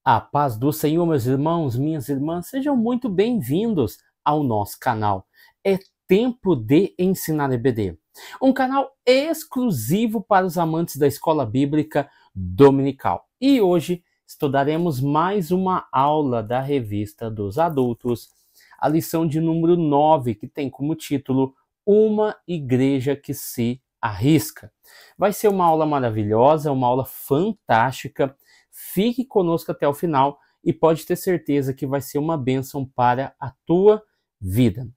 A paz do Senhor, meus irmãos, minhas irmãs, sejam muito bem-vindos ao nosso canal. É tempo de ensinar EBD, um canal exclusivo para os amantes da escola bíblica dominical. E hoje estudaremos mais uma aula da revista dos adultos, a lição de número 9, que tem como título Uma Igreja que se Arrisca. Vai ser uma aula maravilhosa, uma aula fantástica. Fique conosco até o final e pode ter certeza que vai ser uma bênção para a tua vida.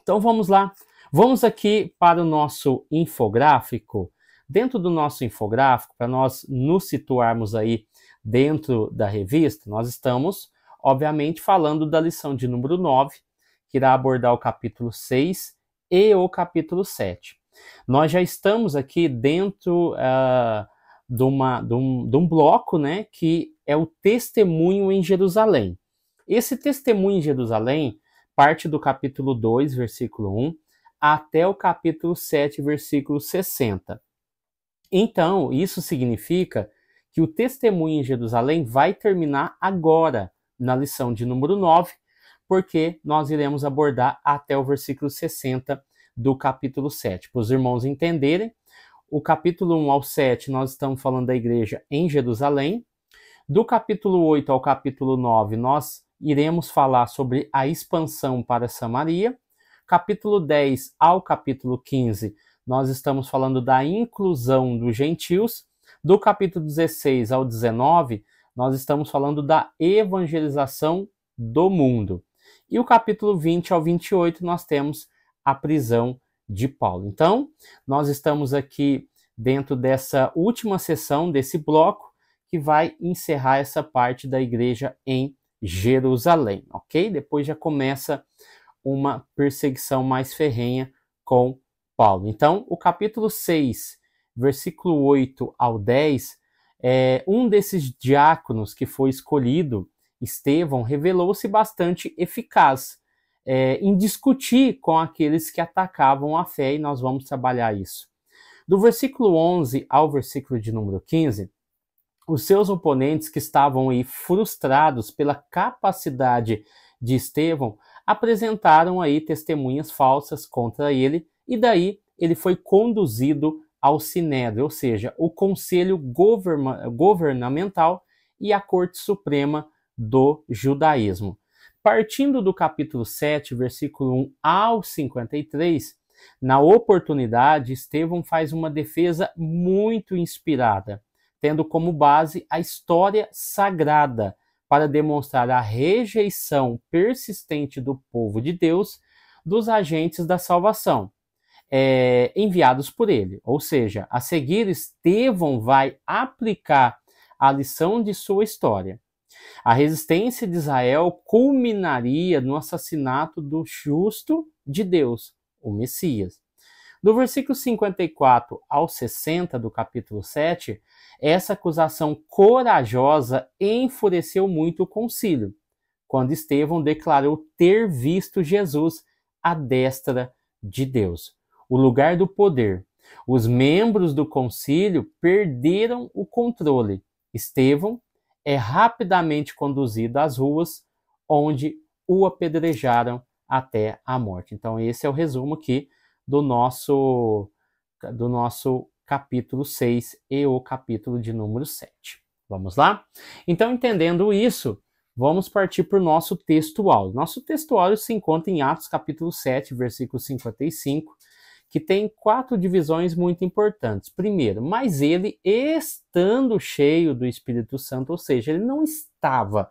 Então vamos lá. Vamos aqui para o nosso infográfico. Dentro do nosso infográfico, para nós nos situarmos aí dentro da revista, nós estamos, obviamente, falando da lição de número 9, que irá abordar o capítulo 6 e o capítulo 7. Nós já estamos aqui dentro de um bloco, né, que é o testemunho em Jerusalém. Esse testemunho em Jerusalém parte do capítulo 2, versículo 1, até o capítulo 7, versículo 60. Então, isso significa que o testemunho em Jerusalém vai terminar agora, na lição de número 9, porque nós iremos abordar até o versículo 60 do capítulo 7. Para os irmãos entenderem, o capítulo 1 ao 7, nós estamos falando da igreja em Jerusalém. Do capítulo 8 ao capítulo 9, nós iremos falar sobre a expansão para Samaria. Capítulo 10 ao capítulo 15, nós estamos falando da inclusão dos gentios. Do capítulo 16 ao 19, nós estamos falando da evangelização do mundo. E o capítulo 20 ao 28, nós temos a prisão de Paulo. Então, nós estamos aqui dentro dessa última sessão, desse bloco, que vai encerrar essa parte da igreja em Jerusalém, ok? Depois já começa uma perseguição mais ferrenha com Paulo. Então, o capítulo 6, versículo 8 ao 10, um desses diáconos que foi escolhido, Estevão, revelou-se bastante eficaz em discutir com aqueles que atacavam a fé, e nós vamos trabalhar isso. Do versículo 11 ao versículo de número 15, os seus oponentes, que estavam aí frustrados pela capacidade de Estevão, apresentaram aí testemunhas falsas contra ele, e daí ele foi conduzido ao Sinédrio, ou seja, o Conselho Governamental e a Corte Suprema do Judaísmo. Partindo do capítulo 7, versículo 1 ao 53, na oportunidade, Estevão faz uma defesa muito inspirada, tendo como base a história sagrada, para demonstrar a rejeição persistente do povo de Deus dos agentes da salvação, enviados por ele. Ou seja, a seguir, Estevão vai aplicar a lição de sua história. A resistência de Israel culminaria no assassinato do justo de Deus, o Messias. Do versículo 54 ao 60 do capítulo 7, essa acusação corajosa enfureceu muito o concílio, quando Estevão declarou ter visto Jesus à destra de Deus, o lugar do poder. Os membros do concílio perderam o controle. Estevão é rapidamente conduzido às ruas, onde o apedrejaram até a morte. Então, esse é o resumo aqui do nosso capítulo 6 e o capítulo de número 7. Vamos lá? Então, entendendo isso, vamos partir para o nosso texto áudio. Nosso texto áudio se encontra em Atos capítulo 7, versículo 55, que tem 4 divisões muito importantes. Primeiro, mas ele estando cheio do Espírito Santo, ou seja, ele não estava,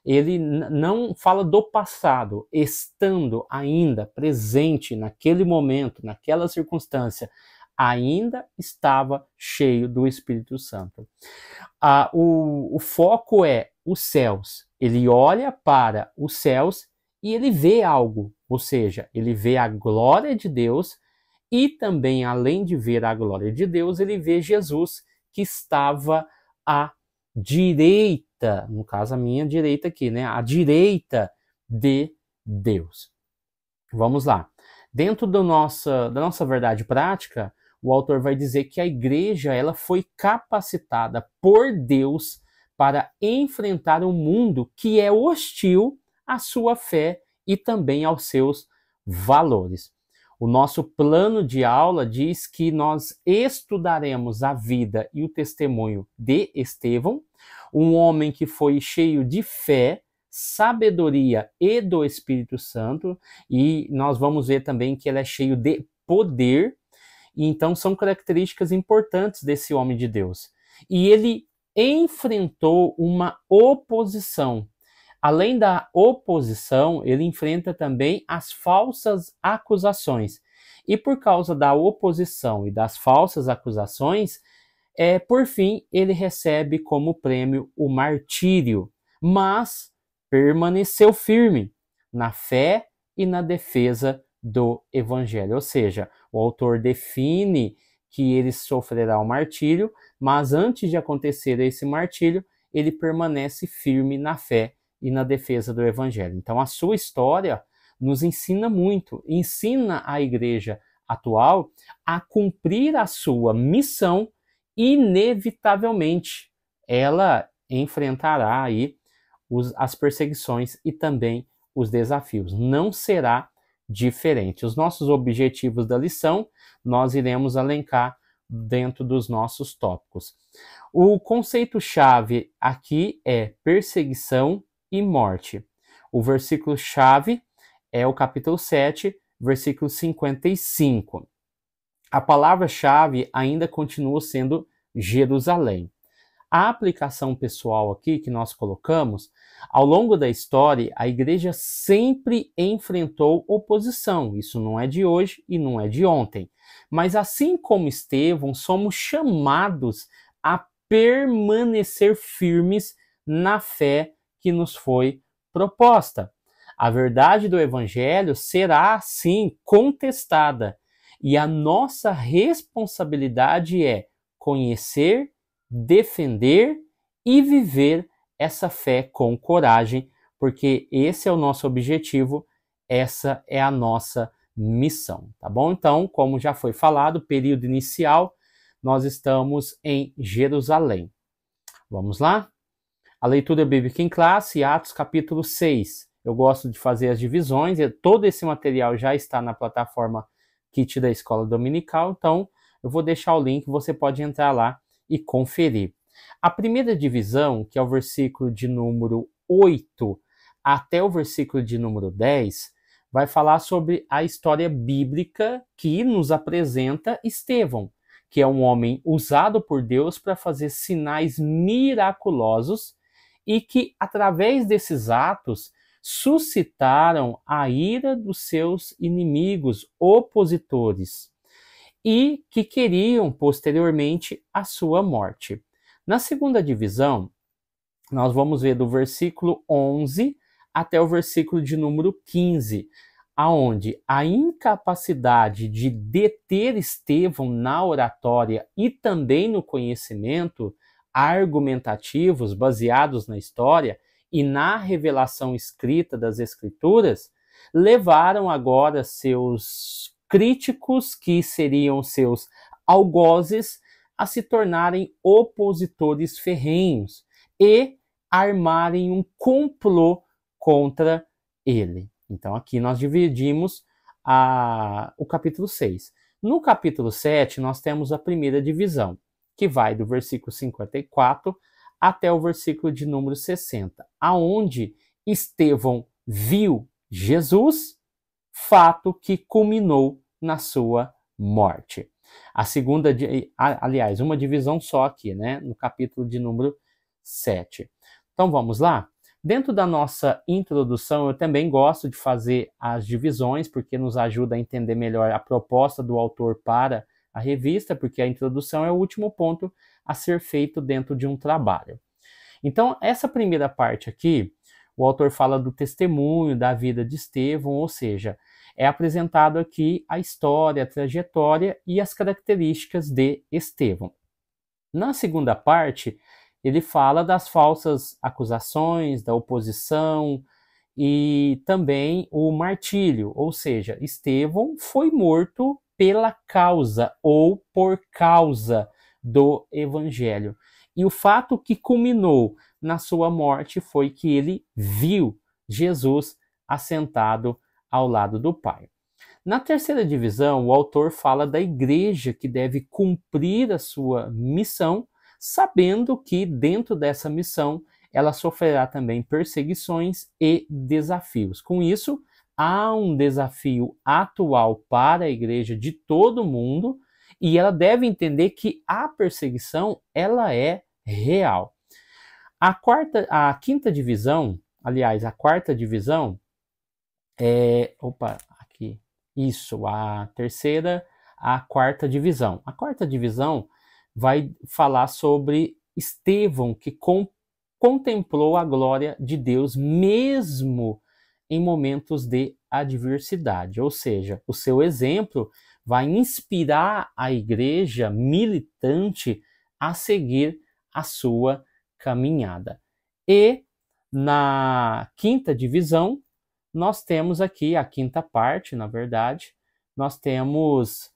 ele não fala do passado, estando ainda presente naquele momento, naquela circunstância, ainda estava cheio do Espírito Santo. O foco é os céus. Ele olha para os céus e ele vê algo, ou seja, ele vê a glória de Deus. E também, além de ver a glória de Deus, ele vê Jesus, que estava à direita, no caso a minha direita aqui, né? À direita de Deus. Vamos lá. Dentro da nossa verdade prática, o autor vai dizer que a igreja ela foi capacitada por Deus para enfrentar um mundo que é hostil à sua fé e também aos seus valores. O nosso plano de aula diz que nós estudaremos a vida e o testemunho de Estevão, um homem que foi cheio de fé, sabedoria e do Espírito Santo, e nós vamos ver também que ele é cheio de poder, e então são características importantes desse homem de Deus. E ele enfrentou uma oposição. Além da oposição, ele enfrenta também as falsas acusações. E por causa da oposição e das falsas acusações, por fim, ele recebe como prêmio o martírio, mas permaneceu firme na fé e na defesa do evangelho. Ou seja, o autor define que ele sofrerá o martírio, mas antes de acontecer esse martírio, ele permanece firme na fé e na defesa do evangelho. Então a sua história nos ensina muito, ensina a igreja atual a cumprir a sua missão. Inevitavelmente ela enfrentará aí as perseguições e também os desafios. Não será diferente. Os nossos objetivos da lição nós iremos elencar dentro dos nossos tópicos. O conceito-chave aqui é perseguição e morte. O versículo-chave é o capítulo 7, versículo 55. A palavra-chave ainda continua sendo Jerusalém. A aplicação pessoal aqui que nós colocamos, ao longo da história, a igreja sempre enfrentou oposição. Isso não é de hoje e não é de ontem. Mas assim como Estevão, somos chamados a permanecer firmes na fé que nos foi proposta. A verdade do evangelho será, sim, contestada. E a nossa responsabilidade é conhecer, defender e viver essa fé com coragem, porque esse é o nosso objetivo, essa é a nossa missão, tá bom? Então, como já foi falado, período inicial, nós estamos em Jerusalém. Vamos lá? A leitura bíblica em classe, Atos capítulo 6. Eu gosto de fazer as divisões, todo esse material já está na plataforma Kit da Escola Dominical, então eu vou deixar o link, você pode entrar lá e conferir. A primeira divisão, que é o versículo de número 8 até o versículo de número 10, vai falar sobre a história bíblica que nos apresenta Estevão, que é um homem usado por Deus para fazer sinais miraculosos e que, através desses atos, suscitaram a ira dos seus inimigos, opositores, e que queriam, posteriormente, a sua morte. Na segunda divisão, nós vamos ver do versículo 11 até o versículo de número 15, aonde a incapacidade de deter Estevão na oratória e também no conhecimento argumentativos baseados na história e na revelação escrita das Escrituras, levaram agora seus críticos, que seriam seus algozes, a se tornarem opositores ferrenhos e armarem um complô contra ele. Então aqui nós dividimos o capítulo 6. No capítulo 7 nós temos a primeira divisão, que vai do versículo 54 até o versículo de número 60, aonde Estevão viu Jesus, fato que culminou na sua morte. A segunda, aliás, uma divisão só aqui, né, no capítulo de número 7. Então vamos lá? Dentro da nossa introdução, eu também gosto de fazer as divisões, porque nos ajuda a entender melhor a proposta do autor para a revista, porque a introdução é o último ponto a ser feito dentro de um trabalho. Então, essa primeira parte aqui, o autor fala do testemunho da vida de Estevão, ou seja, é apresentado aqui a história, a trajetória e as características de Estevão. Na segunda parte, ele fala das falsas acusações, da oposição e também o martírio, ou seja, Estevão foi morto pela causa ou por causa do evangelho. E o fato que culminou na sua morte foi que ele viu Jesus assentado ao lado do Pai. Na terceira divisão, o autor fala da igreja que deve cumprir a sua missão, sabendo que dentro dessa missão ela sofrerá também perseguições e desafios. Com isso, há um desafio atual para a igreja de todo mundo e ela deve entender que a perseguição ela é real. A quarta divisão a quarta divisão. A quarta divisão vai falar sobre Estevão, que contemplou a glória de Deus mesmo em momentos de adversidade. Ou seja, o seu exemplo vai inspirar a igreja militante a seguir a sua caminhada. E na quinta divisão, nós temos aqui a quinta parte, na verdade, nós temos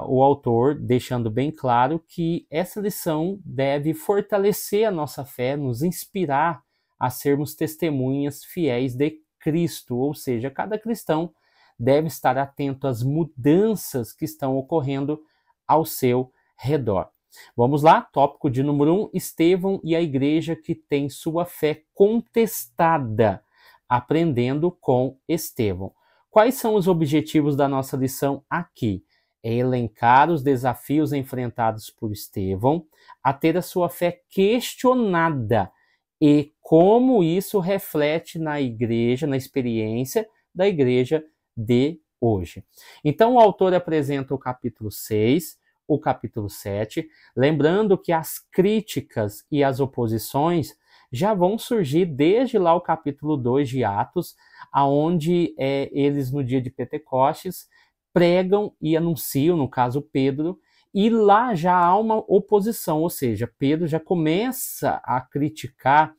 o autor deixando bem claro que essa lição deve fortalecer a nossa fé, nos inspirar a sermos testemunhas fiéis de Cristo, ou seja, cada cristão deve estar atento às mudanças que estão ocorrendo ao seu redor. Vamos lá, tópico de número 1, Estevão e a igreja que tem sua fé contestada, aprendendo com Estevão. Quais são os objetivos da nossa lição aqui? É elencar os desafios enfrentados por Estevão, a ter a sua fé questionada e como isso reflete na igreja, na experiência da igreja de hoje. Então, o autor apresenta o capítulo 6, o capítulo 7, lembrando que as críticas e as oposições já vão surgir desde lá o capítulo 2 de Atos, aonde eles no dia de Pentecostes pregam e anunciam, no caso Pedro, e lá já há uma oposição, ou seja, Pedro já começa a criticar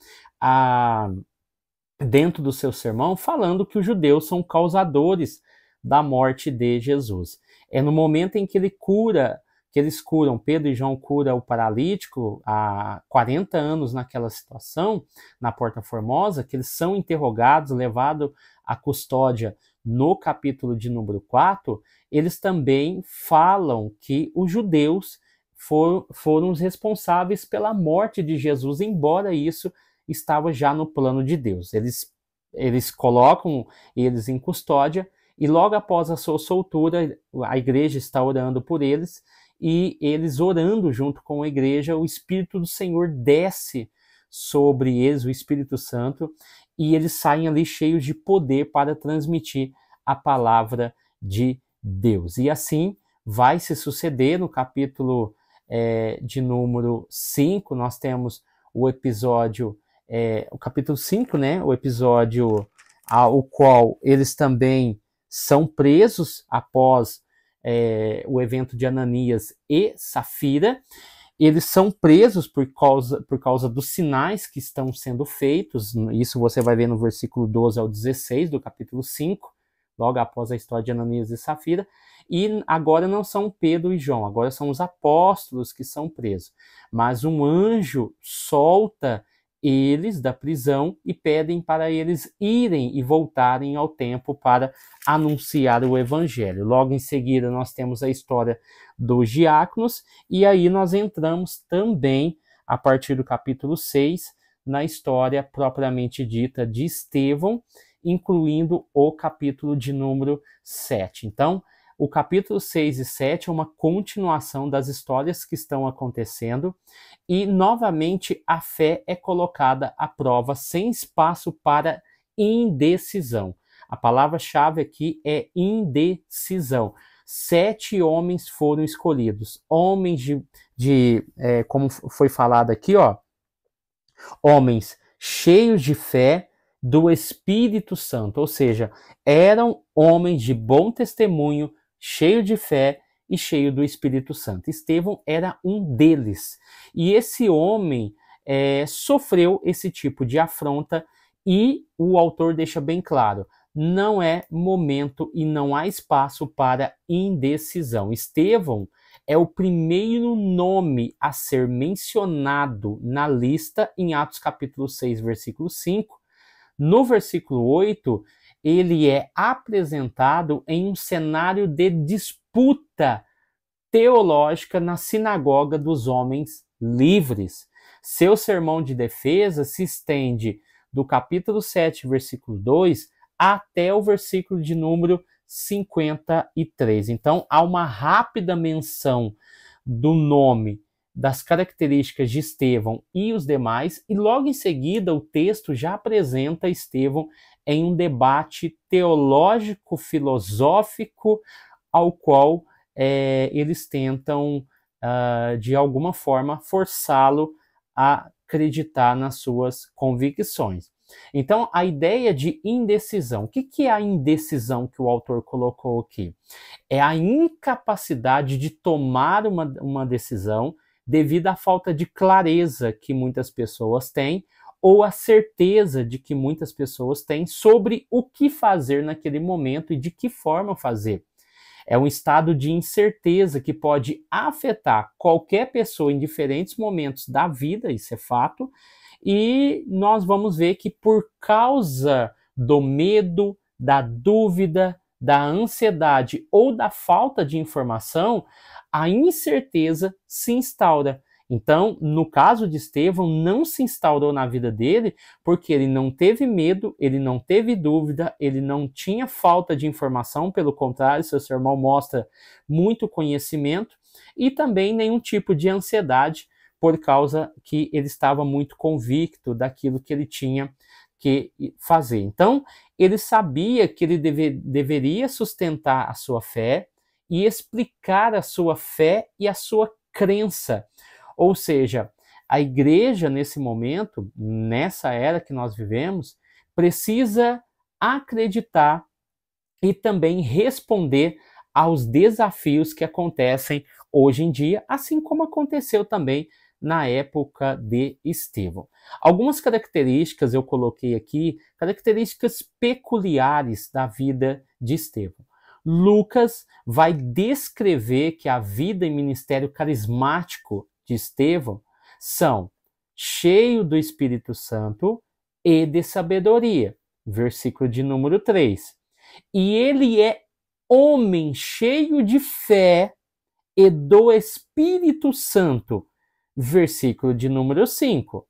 dentro do seu sermão, falando que os judeus são causadores da morte de Jesus. É no momento em que eles curam, Pedro e João curam o paralítico há 40 anos naquela situação, na Porta Formosa, que eles são interrogados, levados à custódia no capítulo de número 4, eles também falam que os judeus foram os responsáveis pela morte de Jesus, embora isso estava já no plano de Deus. Eles colocam eles em custódia e logo após a sua soltura, a igreja está orando por eles e eles orando junto com a igreja, o Espírito do Senhor desce sobre eles, o Espírito Santo, e eles saem ali cheios de poder para transmitir a palavra de Deus. E assim vai se suceder no capítulo de número 5, nós temos o episódio, o capítulo 5, né, o episódio ao qual eles também são presos após o evento de Ananias e Safira. Eles são presos por causa dos sinais que estão sendo feitos. Isso você vai ver no versículo 12 ao 16 do capítulo 5, logo após a história de Ananias e Safira. E agora não são Pedro e João, agora são os apóstolos que são presos. Mas um anjo solta eles da prisão e pedem para eles irem e voltarem ao templo para anunciar o evangelho. Logo em seguida nós temos a história dos diáconos e aí nós entramos também, a partir do capítulo 6, na história propriamente dita de Estevão, incluindo o capítulo de número 7. Então, o capítulo 6 e 7 é uma continuação das histórias que estão acontecendo e, novamente, a fé é colocada à prova sem espaço para indecisão. A palavra-chave aqui é indecisão. 7 homens foram escolhidos. Homens como foi falado aqui, homens cheios de fé do Espírito Santo, ou seja, eram homens de bom testemunho, cheio de fé e cheio do Espírito Santo. Estevão era um deles. E esse homem sofreu esse tipo de afronta e o autor deixa bem claro, não é momento e não há espaço para indecisão. Estevão é o primeiro nome a ser mencionado na lista em Atos capítulo 6, versículo 5. No versículo 8, ele é apresentado em um cenário de disputa teológica na sinagoga dos homens livres. Seu sermão de defesa se estende do capítulo 7, versículo 2, até o versículo de número 53. Então, há uma rápida menção do nome, das características de Estevão e os demais, e logo em seguida o texto já apresenta Estevão em um debate teológico, filosófico, ao qual eles tentam, de alguma forma, forçá-lo a acreditar nas suas convicções. Então, a ideia de indecisão. O que é a indecisão que o autor colocou aqui? É a incapacidade de tomar uma decisão devido à falta de clareza que muitas pessoas têm, ou a certeza de que muitas pessoas têm sobre o que fazer naquele momento e de que forma fazer. É um estado de incerteza que pode afetar qualquer pessoa em diferentes momentos da vida, isso é fato, e nós vamos ver que por causa do medo, da dúvida, da ansiedade ou da falta de informação, a incerteza se instaura. Então, no caso de Estevão, não se instaurou na vida dele porque ele não teve medo, ele não teve dúvida, ele não tinha falta de informação, pelo contrário, seu sermão mostra muito conhecimento, e também nenhum tipo de ansiedade, por causa que ele estava muito convicto daquilo que ele tinha que fazer. Então, ele sabia que ele deveria sustentar a sua fé e explicar a sua fé e a sua crença. Ou seja, a igreja, nesse momento, nessa era que nós vivemos, precisa acreditar e também responder aos desafios que acontecem hoje em dia, assim como aconteceu também na época de Estevão. Algumas características eu coloquei aqui, características peculiares da vida de Estevão. Lucas vai descrever que a vida e ministério carismático de Estevão são cheio do Espírito Santo e de sabedoria, versículo de número 3. E ele é homem cheio de fé e do Espírito Santo, versículo de número 5.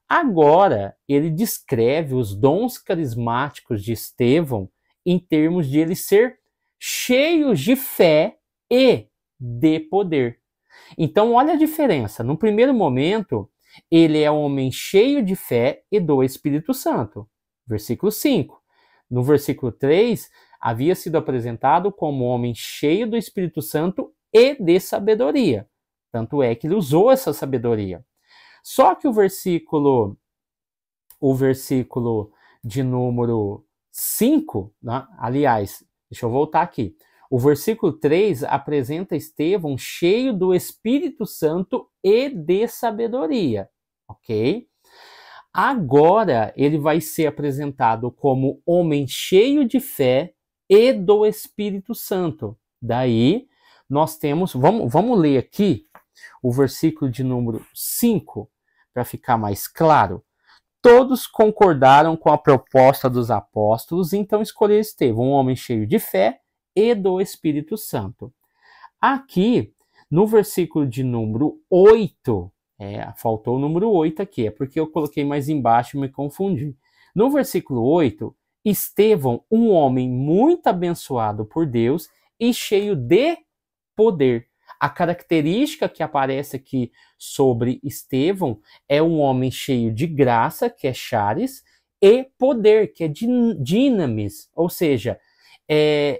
Agora, ele descreve os dons carismáticos de Estevão em termos de ele ser cheio de fé e de poder. Então, olha a diferença. No primeiro momento, ele é um homem cheio de fé e do Espírito Santo, versículo 5. No versículo 3, havia sido apresentado como homem cheio do Espírito Santo e de sabedoria. Tanto é que ele usou essa sabedoria. Só que o versículo de número 5, né? Aliás, deixa eu voltar aqui. O versículo 3 apresenta Estevão cheio do Espírito Santo e de sabedoria, ok? Agora ele vai ser apresentado como homem cheio de fé e do Espírito Santo. Daí nós temos, vamos ler aqui o versículo de número 5, para ficar mais claro. Todos concordaram com a proposta dos apóstolos, então escolheram Estevão, um homem cheio de fé e do Espírito Santo. Aqui, no versículo de número 8, faltou o número 8 aqui, é porque eu coloquei mais embaixo e me confundi. No versículo 8, Estevão, um homem muito abençoado por Deus e cheio de poder. A característica que aparece aqui sobre Estevão é um homem cheio de graça, que é charis, e poder, que é dinamis, ou seja,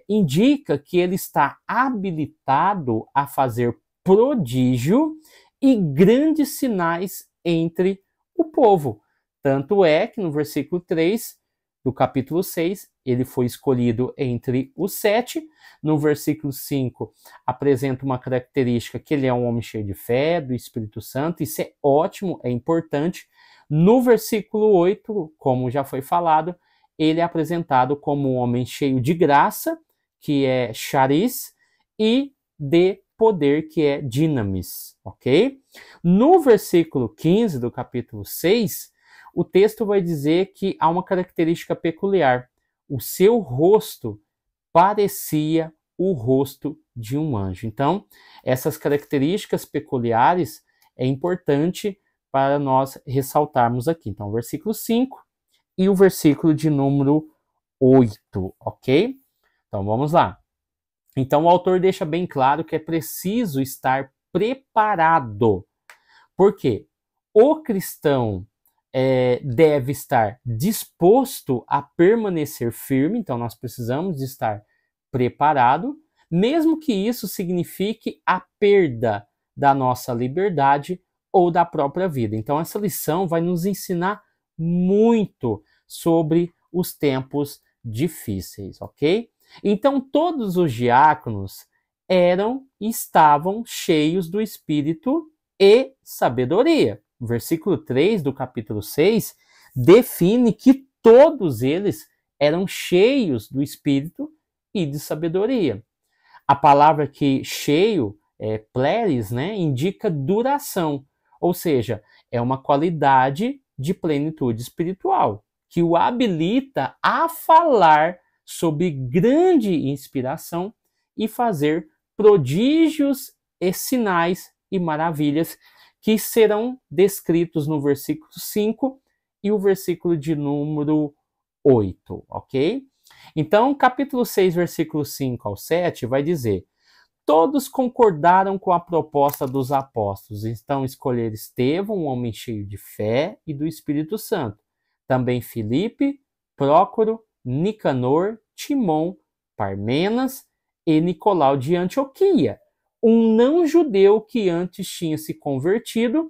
indica que ele está habilitado a fazer prodígio e grandes sinais entre o povo. Tanto é que no versículo 3 do capítulo 6, ele foi escolhido entre os 7. No versículo 5, apresenta uma característica que ele é um homem cheio de fé, do Espírito Santo. Isso é ótimo, é importante. No versículo 8, como já foi falado, ele é apresentado como um homem cheio de graça, que é charis, e de poder que é dinamis, ok? No versículo 15 do capítulo 6, o texto vai dizer que há uma característica peculiar. O seu rosto parecia o rosto de um anjo. Então, essas características peculiares é importante para nós ressaltarmos aqui. Então, o versículo 5 e o versículo de número 8, ok? Então, vamos lá. Então, o autor deixa bem claro que é preciso estar preparado. Por quê? O cristão deve estar disposto a permanecer firme, então nós precisamos de estar preparado, mesmo que isso signifique a perda da nossa liberdade ou da própria vida. Então, essa lição vai nos ensinar muito sobre os tempos difíceis, ok? Então, todos os diáconos estavam cheios do Espírito e sabedoria. O versículo 3 do capítulo 6 define que todos eles eram cheios do Espírito e de sabedoria. A palavra aqui cheio, pleris, né, indica duração, ou seja, é uma qualidade de plenitude espiritual, que o habilita a falar sob grande inspiração e fazer prodígios e sinais e maravilhas que serão descritos no versículo 5 e o versículo de número 8, ok? Então, capítulo 6, versículo 5 ao 7 vai dizer: todos concordaram com a proposta dos apóstolos, então escolheram Estevão, um homem cheio de fé e do Espírito Santo. Também Filipe, Prócoro, Nicanor, Timon, Parmenas e Nicolau de Antioquia, um não-judeu que antes tinha se convertido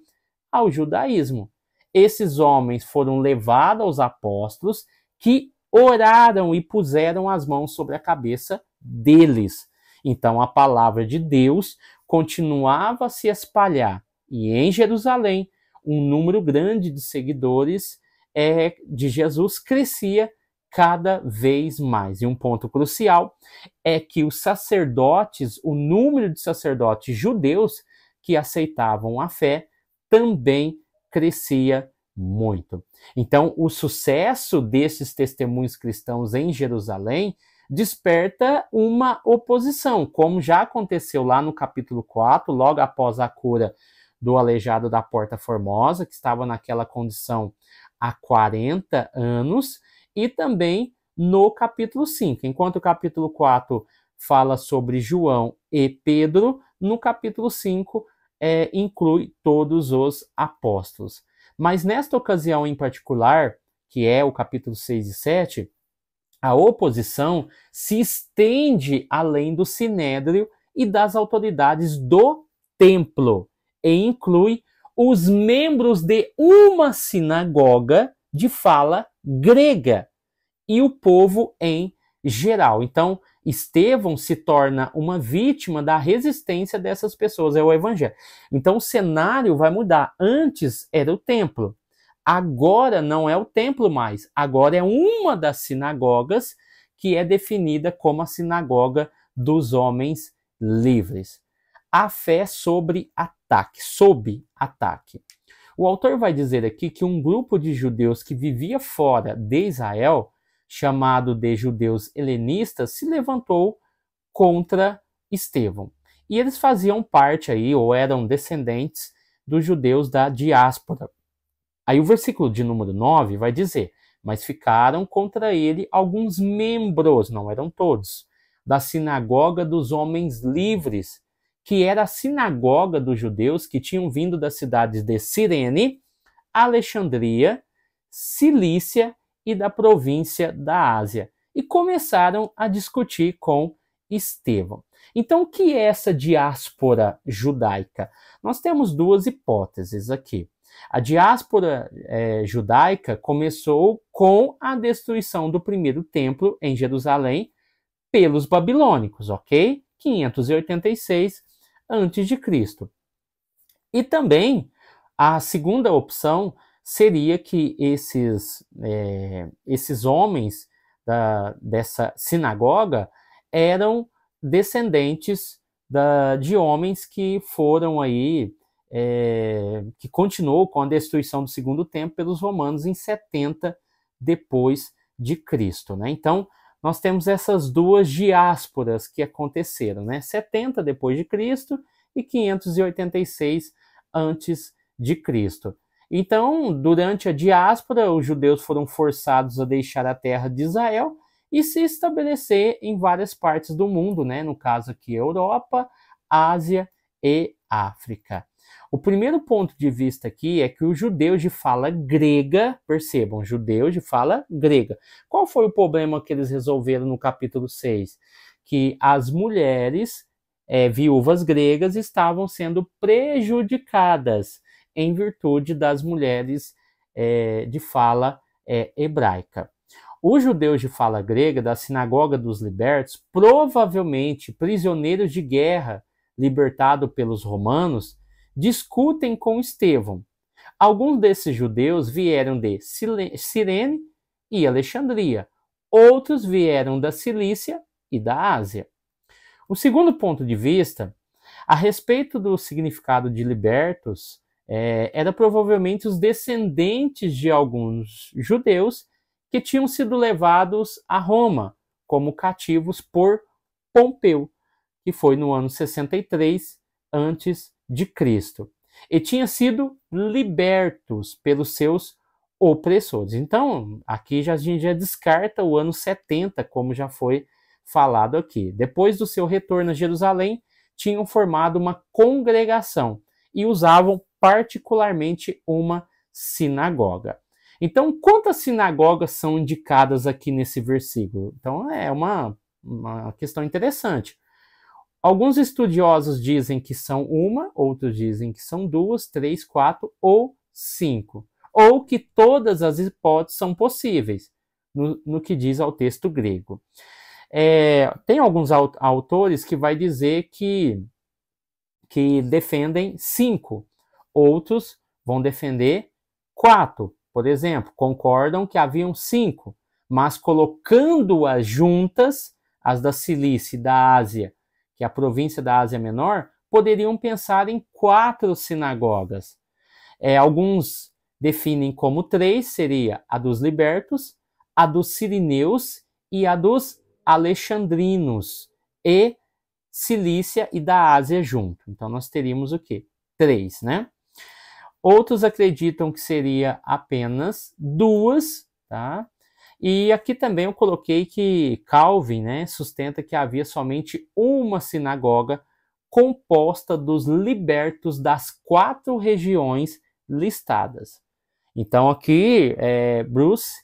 ao judaísmo. Esses homens foram levados aos apóstolos, que oraram e puseram as mãos sobre a cabeça deles. Então a palavra de Deus continuava a se espalhar, e em Jerusalém um número grande de seguidores de Jesus crescia cada vez mais. E um ponto crucial é que os sacerdotes, o número de sacerdotes judeus que aceitavam a fé também crescia muito. Então, o sucesso desses testemunhos cristãos em Jerusalém desperta uma oposição, como já aconteceu lá no capítulo 4, logo após a cura do aleijado da Porta Formosa, que estava naquela condição há 40 anos, e também no capítulo 5. Enquanto o capítulo 4 fala sobre João e Pedro, no capítulo 5 inclui todos os apóstolos. Mas nesta ocasião em particular, que é o capítulo 6 e 7, a oposição se estende além do sinédrio e das autoridades do templo, e inclui os membros de uma sinagoga de fala grega e o povo em geral. Então, Estevão se torna uma vítima da resistência dessas pessoas ao evangelho. Então, o cenário vai mudar. Antes era o templo. Agora não é o templo mais. Agora é uma das sinagogas que é definida como a sinagoga dos homens livres. A fé sob ataque. O autor vai dizer aqui que um grupo de judeus que vivia fora de Israel, chamado de judeus helenistas, se levantou contra Estevão. E eles faziam parte aí, ou eram descendentes dos judeus da diáspora. Aí o versículo de número 9 vai dizer: mas ficaram contra ele alguns membros, não eram todos, da sinagoga dos homens livres, que era a sinagoga dos judeus que tinham vindo das cidades de Cirene, Alexandria, Cilícia e da província da Ásia, e começaram a discutir com Estevão. Então, o que é essa diáspora judaica? Nós temos duas hipóteses aqui. A diáspora judaica começou com a destruição do primeiro templo em Jerusalém pelos babilônicos, ok? 586 a.C. E também a segunda opção seria que esses homens dessa sinagoga eram descendentes de homens que foram aí, que continuou com a destruição do segundo templo pelos romanos em 70 depois de Cristo, né? Então, nós temos essas duas diásporas que aconteceram, né? 70 depois de Cristo e 586 antes de Cristo. Então, durante a diáspora, os judeus foram forçados a deixar a terra de Israel e se estabelecer em várias partes do mundo, né? No caso aqui, Europa, Ásia e África. O primeiro ponto de vista aqui é que os judeus de fala grega, percebam, judeus de fala grega. Qual foi o problema que eles resolveram no capítulo 6? Que as mulheres viúvas gregas estavam sendo prejudicadas em virtude das mulheres de fala hebraica. Os judeus de fala grega da sinagoga dos libertos, provavelmente prisioneiros de guerra libertados pelos romanos, discutem com Estevão. Alguns desses judeus vieram de Cirene e Alexandria. Outros vieram da Cilícia e da Ásia. O segundo ponto de vista, a respeito do significado de libertos, era provavelmente os descendentes de alguns judeus que tinham sido levados a Roma como cativos por Pompeu, que foi no ano 63 antes de Cristo, e tinham sido libertos pelos seus opressores. Então, aqui a gente já descarta o ano 70, como já foi falado aqui. Depois do seu retorno a Jerusalém, tinham formado uma congregação e usavam particularmente uma sinagoga. Então, quantas sinagogas são indicadas aqui nesse versículo? Então, é uma questão interessante. Alguns estudiosos dizem que são uma, outros dizem que são duas, 3, 4 ou 5. Ou que todas as hipóteses são possíveis, no que diz ao texto grego. Tem alguns autores que vai dizer que defendem 5, outros vão defender 4. Por exemplo, concordam que haviam 5, mas colocando-as juntas, as da Cilícia e da Ásia, que é a província da Ásia Menor, poderiam pensar em 4 sinagogas. Alguns definem como 3, seria a dos libertos, a dos sirineus e a dos alexandrinos, e Cilícia e da Ásia junto. Então, nós teríamos o quê? 3, né? Outros acreditam que seria apenas 2, tá? E aqui também eu coloquei que Calvin, né, sustenta que havia somente uma sinagoga composta dos libertos das 4 regiões listadas. Então aqui Bruce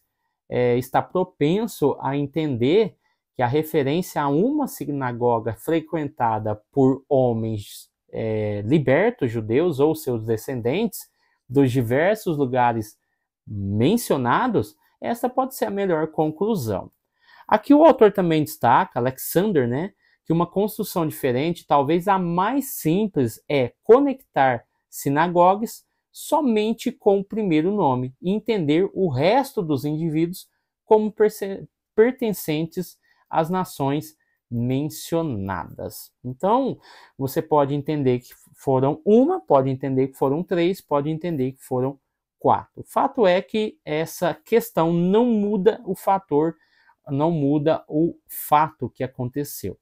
está propenso a entender que a referência a uma sinagoga frequentada por homens libertos, judeus ou seus descendentes, dos diversos lugares mencionados, essa pode ser a melhor conclusão. Aqui o autor também destaca, Alexander, né, que uma construção diferente, talvez a mais simples, é conectar sinagogas somente com o primeiro nome e entender o resto dos indivíduos como pertencentes às nações mencionadas. Então, você pode entender que foram uma, pode entender que foram 3, pode entender que foram 4. O fato é que essa questão não muda o fator, não muda o fato que aconteceu.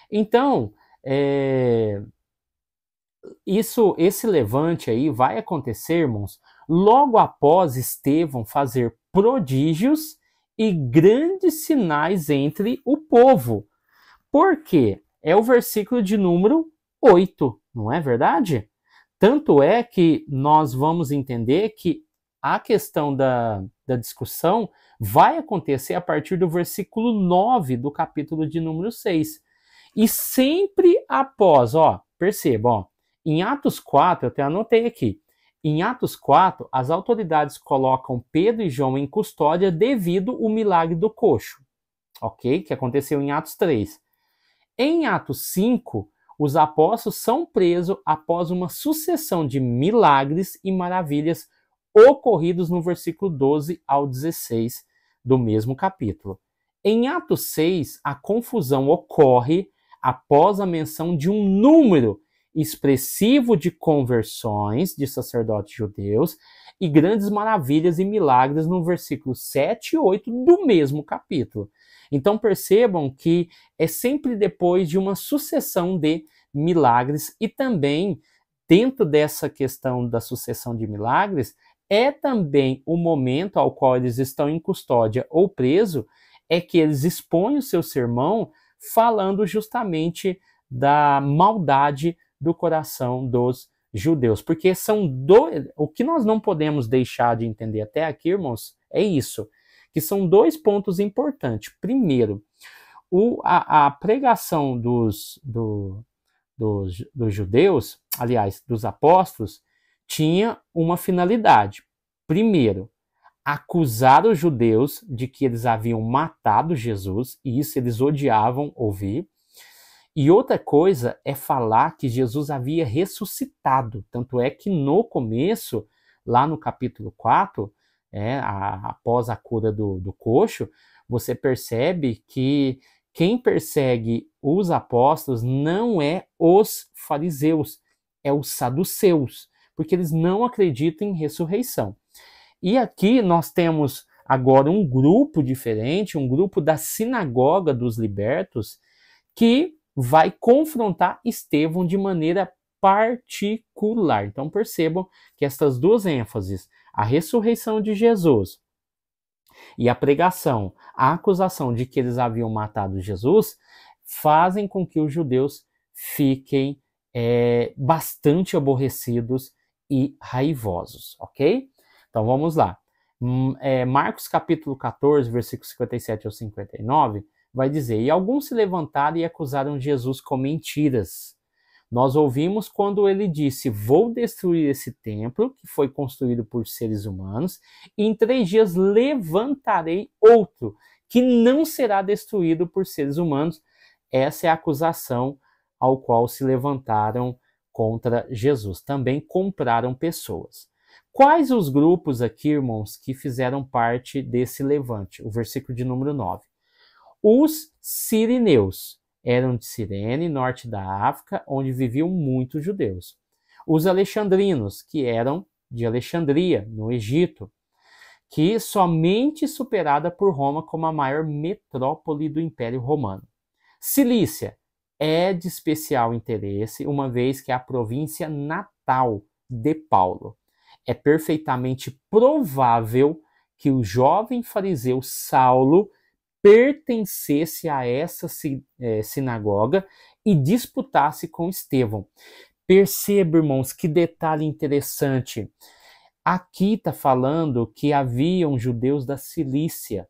Então, esse levante aí vai acontecer, irmãos, logo após Estevão fazer prodígios e grandes sinais entre o povo. Por quê? É o versículo de número 8, não é verdade? Tanto é que nós vamos entender que a questão da discussão vai acontecer a partir do versículo 9 do capítulo de número 6. E sempre após, perceba, em Atos 4, eu até anotei aqui, em Atos 4, as autoridades colocam Pedro e João em custódia devido ao milagre do coxo, ok? Que aconteceu em Atos 3. Em Atos 5, os apóstolos são presos após uma sucessão de milagres e maravilhas ocorridos no versículo 12 ao 16 do mesmo capítulo. Em Atos 6, a confusão ocorre após a menção de um número expressivo de conversões de sacerdotes judeus e grandes maravilhas e milagres no versículo 7 e 8 do mesmo capítulo. Então percebam que é sempre depois de uma sucessão de milagres e também dentro dessa questão da sucessão de milagres é também o momento ao qual eles estão em custódia ou preso, é que eles expõem o seu sermão falando justamente da maldade do coração dos judeus. Porque são dois. O que nós não podemos deixar de entender até aqui, irmãos, é isso. Que são dois pontos importantes. Primeiro, a pregação dos judeus, aliás, dos apóstolos, tinha uma finalidade. Primeiro, acusar os judeus de que eles haviam matado Jesus, e isso eles odiavam ouvir. E outra coisa é falar que Jesus havia ressuscitado. Tanto é que no começo, lá no capítulo 4, após a cura do coxo, você percebe que quem persegue os apóstolos não é os fariseus, é os saduceus, porque eles não acreditam em ressurreição. E aqui nós temos agora um grupo diferente, um grupo da sinagoga dos libertos, que vai confrontar Estevão de maneira particular. Então percebam que estas duas ênfases, a ressurreição de Jesus e a pregação, a acusação de que eles haviam matado Jesus, fazem com que os judeus fiquem bastante aborrecidos e raivosos, ok? Então vamos lá. Marcos capítulo 14, versículos 57 ao 59, vai dizer: E alguns se levantaram e acusaram Jesus com mentiras. Nós ouvimos quando ele disse: Vou destruir esse templo que foi construído por seres humanos, e em 3 dias levantarei outro que não será destruído por seres humanos. Essa é a acusação ao qual se levantaram contra Jesus. Também compraram pessoas. Quais os grupos aqui, irmãos, que fizeram parte desse levante? O versículo de número 9. Os sirineus eram de Cirene, norte da África, onde viviam muitos judeus. Os alexandrinos, que eram de Alexandria, no Egito, que somente superada por Roma como a maior metrópole do Império Romano. Cilícia é de especial interesse, uma vez que é a província natal de Paulo. É perfeitamente provável que o jovem fariseu Saulo pertencesse a essa sinagoga e disputasse com Estevão. Perceba, irmãos, que detalhe interessante. Aqui está falando que haviam judeus da Cilícia.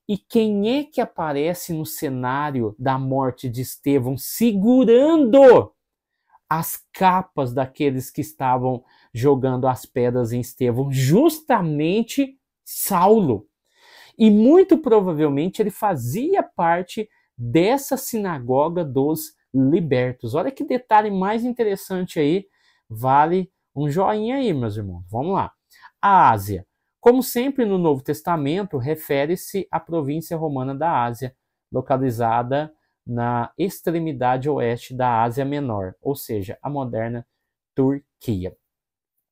E quem é que aparece no cenário da morte de Estevão segurando as capas daqueles que estavam jogando as pedras em Estevão? Justamente Saulo. E muito provavelmente ele fazia parte dessa sinagoga dos libertos. Olha que detalhe mais interessante aí. Vale um joinha aí, meus irmãos. Vamos lá. A Ásia. Como sempre no Novo Testamento, refere-se à província romana da Ásia, localizada na extremidade oeste da Ásia Menor, ou seja, a moderna Turquia.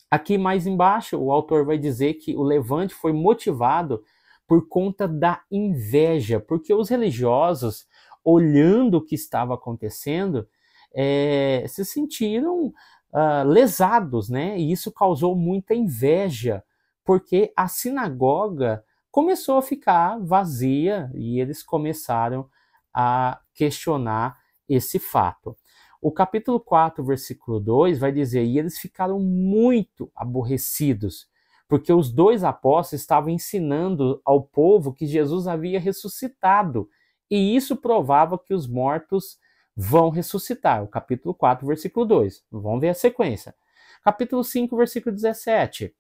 Aqui mais embaixo, o autor vai dizer que o levante foi motivado por conta da inveja, porque os religiosos, olhando o que estava acontecendo, se sentiram lesados, né? E isso causou muita inveja, porque a sinagoga começou a ficar vazia e eles começaram a questionar esse fato. O capítulo 4, versículo 2 vai dizer: E eles ficaram muito aborrecidos, porque os 2 apóstolos estavam ensinando ao povo que Jesus havia ressuscitado, e isso provava que os mortos vão ressuscitar. O capítulo 4, versículo 2. Vamos ver a sequência. Capítulo 5, versículo 17.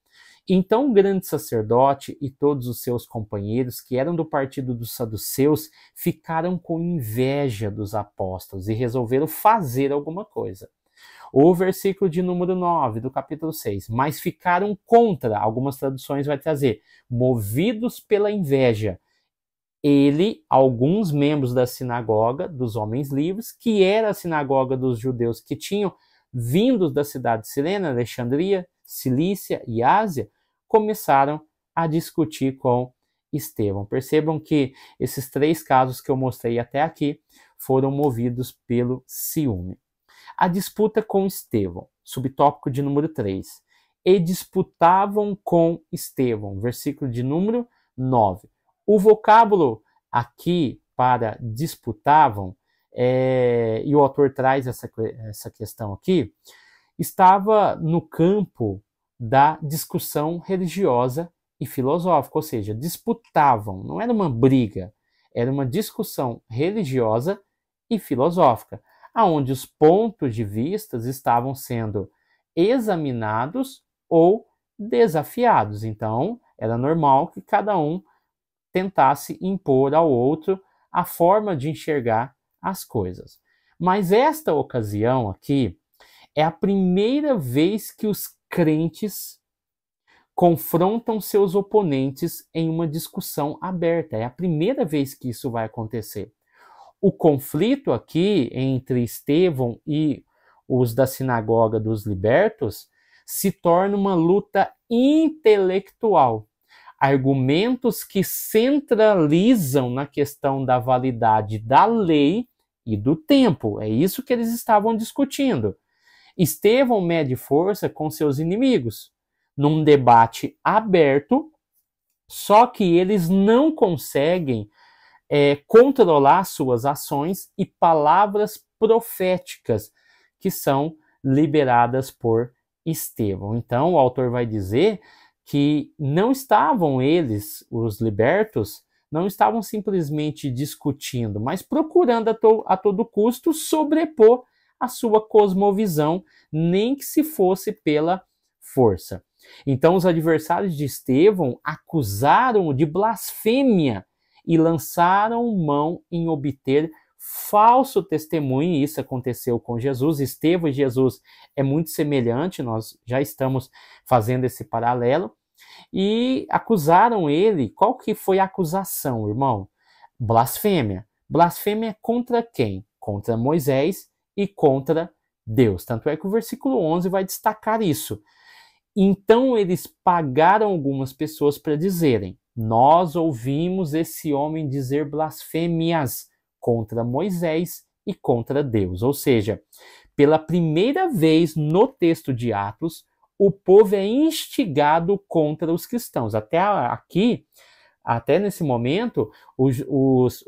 Então o grande sacerdote e todos os seus companheiros, que eram do partido dos saduceus, ficaram com inveja dos apóstolos e resolveram fazer alguma coisa. O versículo de número 9 do capítulo 6. Mas ficaram contra, algumas traduções vai trazer, movidos pela inveja, alguns membros da sinagoga dos homens livres, que era a sinagoga dos judeus que tinham vindo da cidade de Cirene, Alexandria, Cilícia e Ásia, começaram a discutir com Estevão. Percebam que esses 3 casos que eu mostrei até aqui foram movidos pelo ciúme. A disputa com Estevão, subtópico de número 3. E disputavam com Estevão, versículo de número 9. O vocábulo aqui para disputavam, e o autor traz essa questão aqui, estava no campo da discussão religiosa e filosófica, ou seja, disputavam, não era uma briga, era uma discussão religiosa e filosófica, aonde os pontos de vista estavam sendo examinados ou desafiados. Então, era normal que cada um tentasse impor ao outro a forma de enxergar as coisas. Mas esta ocasião aqui é a primeira vez que os crentes confrontam seus oponentes em uma discussão aberta. É a primeira vez que isso vai acontecer. O conflito aqui entre Estevão e os da sinagoga dos libertos se torna uma luta intelectual. Argumentos que centralizam na questão da validade da lei e do tempo. É isso que eles estavam discutindo. Estevão mede força com seus inimigos, num debate aberto, só que eles não conseguem controlar suas ações e palavras proféticas que são liberadas por Estevão. Então, o autor vai dizer que não estavam eles, os libertos, não estavam simplesmente discutindo, mas procurando a todo custo sobrepor a sua cosmovisão, nem que se fosse pela força. Então, os adversários de Estevão acusaram-o de blasfêmia e lançaram mão em obter falso testemunho, e isso aconteceu com Jesus. Estevão e Jesus é muito semelhante, nós já estamos fazendo esse paralelo, e acusaram ele. Qual que foi a acusação, irmão? Blasfêmia. Blasfêmia contra quem? Contra Moisés e contra Deus. Tanto é que o versículo 11 vai destacar isso. Então eles pagaram algumas pessoas para dizerem: nós ouvimos esse homem dizer blasfêmias contra Moisés e contra Deus. Ou seja, pela primeira vez no texto de Atos, o povo é instigado contra os cristãos. Até aqui, até nesse momento, os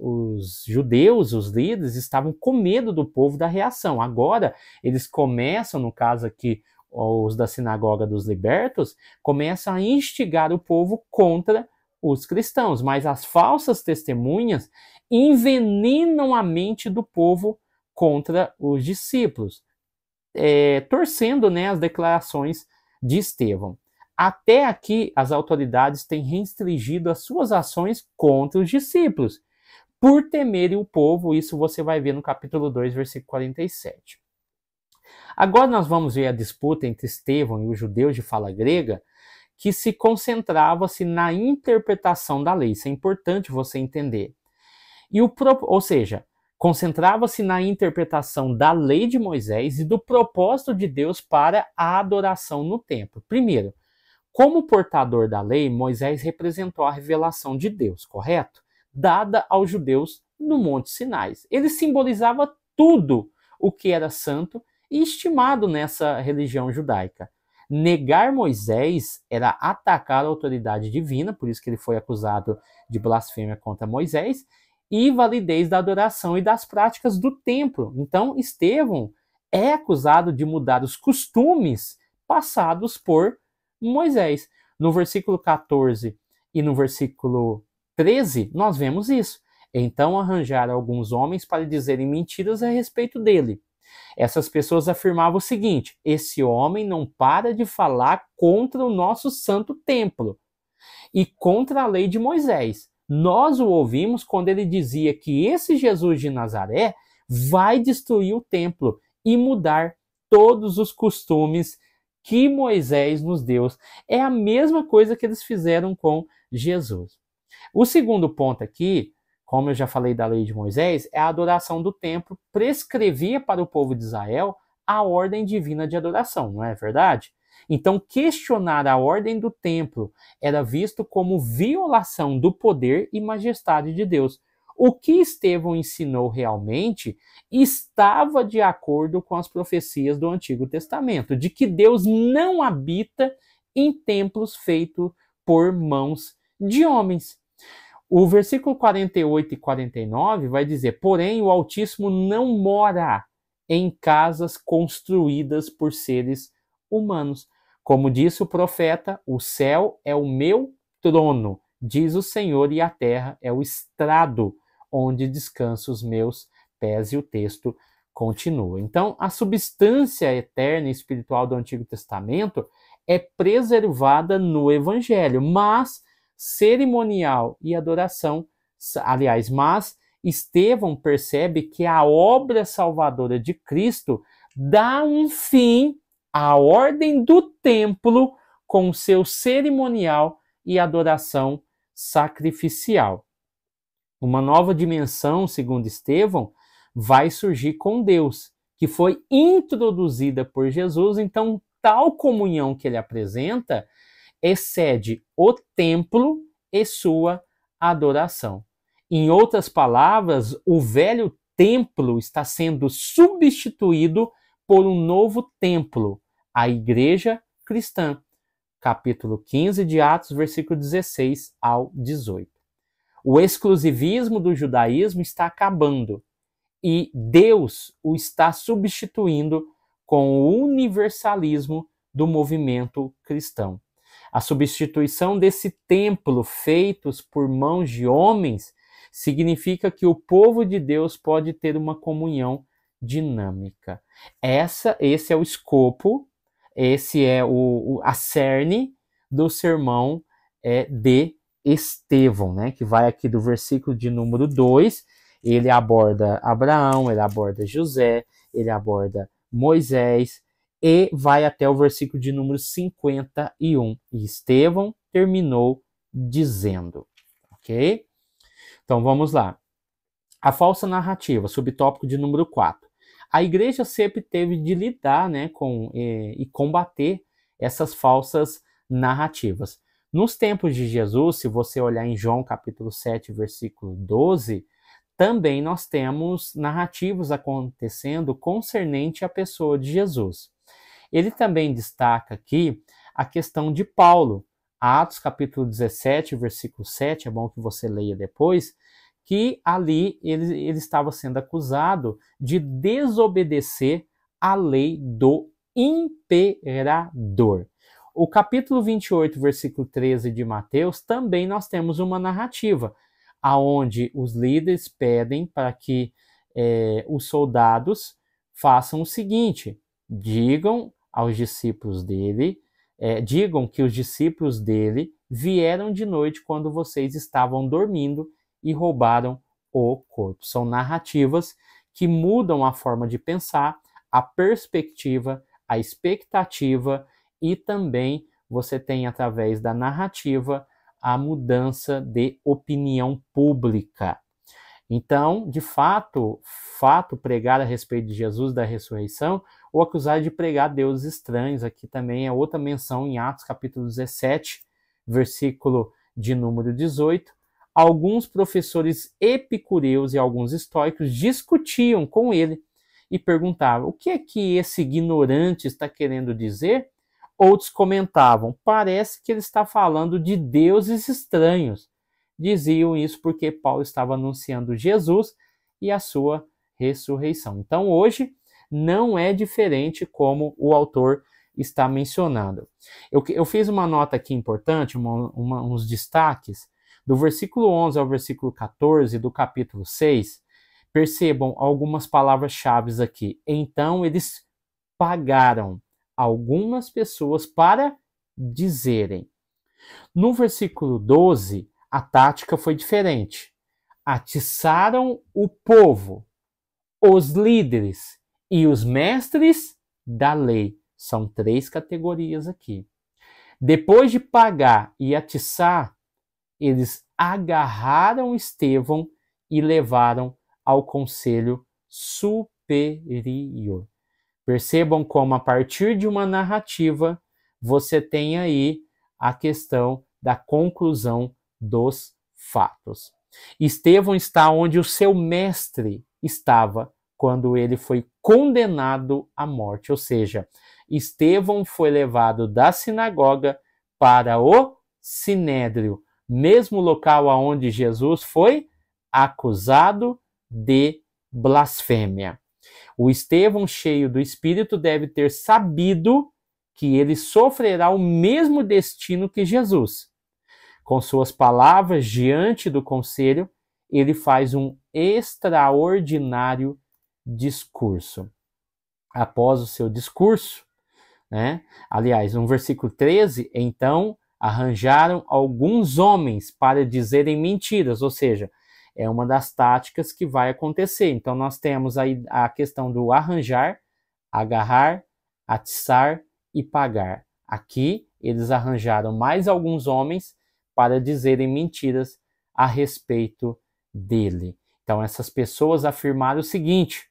judeus, os líderes, estavam com medo do povo, da reação. Agora, eles começam, no caso aqui, os da sinagoga dos libertos, começam a instigar o povo contra os cristãos. Mas as falsas testemunhas envenenam a mente do povo contra os discípulos, torcendo, as declarações de Estevão. Até aqui, as autoridades têm restringido as suas ações contra os discípulos, por temerem o povo. Isso você vai ver no capítulo 2, versículo 47. Agora nós vamos ver a disputa entre Estevão e os judeus de fala grega, que se concentrava-se na interpretação da lei. Isso é importante você entender. Ou seja, concentrava-se na interpretação da lei de Moisés e do propósito de Deus para a adoração no templo. Primeiro, como portador da lei, Moisés representou a revelação de Deus, correto? Dada aos judeus no Monte Sinai. Ele simbolizava tudo o que era santo e estimado nessa religião judaica. Negar Moisés era atacar a autoridade divina, por isso que ele foi acusado de blasfêmia contra Moisés, e validez da adoração e das práticas do templo. Então, Estevão é acusado de mudar os costumes passados por Moisés. No versículo 14 e no versículo 13, nós vemos isso. Então arranjaram alguns homens para dizerem mentiras a respeito dele. Essas pessoas afirmavam o seguinte: esse homem não para de falar contra o nosso santo templo e contra a lei de Moisés. Nós o ouvimos quando ele dizia que esse Jesus de Nazaré vai destruir o templo e mudar todos os costumes que Moisés nos deu. É a mesma coisa que eles fizeram com Jesus. O segundo ponto aqui como eu já falei da lei de Moisés, é a adoração do templo, prescrevia para o povo de Israel a ordem divina de adoração, não é verdade? Então, questionar a ordem do templo era visto como violação do poder e majestade de Deus. O que Estevão ensinou realmente estava de acordo com as profecias do Antigo Testamento, de que Deus não habita em templos feitos por mãos de homens. O versículo 48 e 49 vai dizer: porém, o Altíssimo não mora em casas construídas por seres humanos. Como disse o profeta, o céu é o meu trono, diz o Senhor, e a terra é o estrado onde descansam os meus pés. E o texto continua. Então, a substância eterna e espiritual do Antigo Testamento é preservada no Evangelho, mas cerimonial e adoração, aliás, mas Estevão percebe que a obra salvadora de Cristo dá um fim à ordem do templo com seu cerimonial e adoração sacrificial. Uma nova dimensão, segundo Estevão, vai surgir com Deus, que foi introduzida por Jesus. Então, tal comunhão que ele apresenta excede o templo e sua adoração. Em outras palavras, o velho templo está sendo substituído por um novo templo, a igreja cristã. Capítulo 15 de Atos, versículo 16 ao 18. O exclusivismo do judaísmo está acabando e Deus o está substituindo com o universalismo do movimento cristão. A substituição desse templo feitos por mãos de homens significa que o povo de Deus pode ter uma comunhão dinâmica. Esse é o escopo, esse é a cerne do sermão de Estevão, né? Que vai aqui do versículo de número 2, ele aborda Abraão, ele aborda José, ele aborda Moisés, e vai até o versículo de número 51. E Estevão terminou dizendo, ok? Então vamos lá. A falsa narrativa, subtópico de número 4. A igreja sempre teve de lidar, né, e combater essas falsas narrativas. Nos tempos de Jesus, se você olhar em João capítulo 7, versículo 12, também nós temos narrativas acontecendo concernente à pessoa de Jesus. Ele também destaca aqui a questão de Paulo. Atos capítulo 17, versículo 7, é bom que você leia depois, que ali ele estava sendo acusado de desobedecer à lei do imperador. O capítulo 28, versículo 13 de Mateus, também nós temos uma narrativa, aonde os líderes pedem para que os soldados façam o seguinte: digam aos discípulos dele, digam que os discípulos dele vieram de noite quando vocês estavam dormindo e roubaram o corpo. São narrativas que mudam a forma de pensar, a perspectiva, a expectativa, e também você tem, através da narrativa, a mudança de opinião pública. Então, de fato, pregar a respeito de Jesus, da ressurreição, ou acusar de pregar deuses estranhos, aqui também é outra menção em Atos capítulo 17, versículo de número 18, alguns professores epicureus e alguns estoicos discutiam com ele e perguntavam: o que é que esse ignorante está querendo dizer? Outros comentavam: parece que ele está falando de deuses estranhos. Diziam isso porque Paulo estava anunciando Jesus e a sua ressurreição. Então, hoje, não é diferente como o autor está mencionando. Eu fiz uma nota aqui importante, uns destaques, do versículo 11 ao versículo 14 do capítulo 6, percebam algumas palavras-chave aqui. Então, eles pagaram algumas pessoas para dizerem. No versículo 12, a tática foi diferente. Atiçaram o povo, os líderes e os mestres da lei. São 3 categorias aqui. Depois de pagar e atiçar, eles agarraram Estevão e levaram ao conselho superior. Percebam como, a partir de uma narrativa, você tem aí a questão da conclusão dos fatos. Estevão está onde o seu mestre estava quando ele foi condenado à morte, ou seja, Estevão foi levado da sinagoga para o sinédrio, mesmo local aonde Jesus foi acusado de blasfêmia. O Estevão, cheio do Espírito, deve ter sabido que ele sofrerá o mesmo destino que Jesus. Com suas palavras diante do conselho, ele faz um extraordinário discurso. Após o seu discurso, aliás, no versículo 13, então arranjaram alguns homens para dizerem mentiras, ou seja, é uma das táticas que vai acontecer. Então nós temos aí a questão do arranjar, agarrar, atiçar e pagar. Aqui eles arranjaram mais alguns homens para dizerem mentiras a respeito dele. Então essas pessoas afirmaram o seguinte: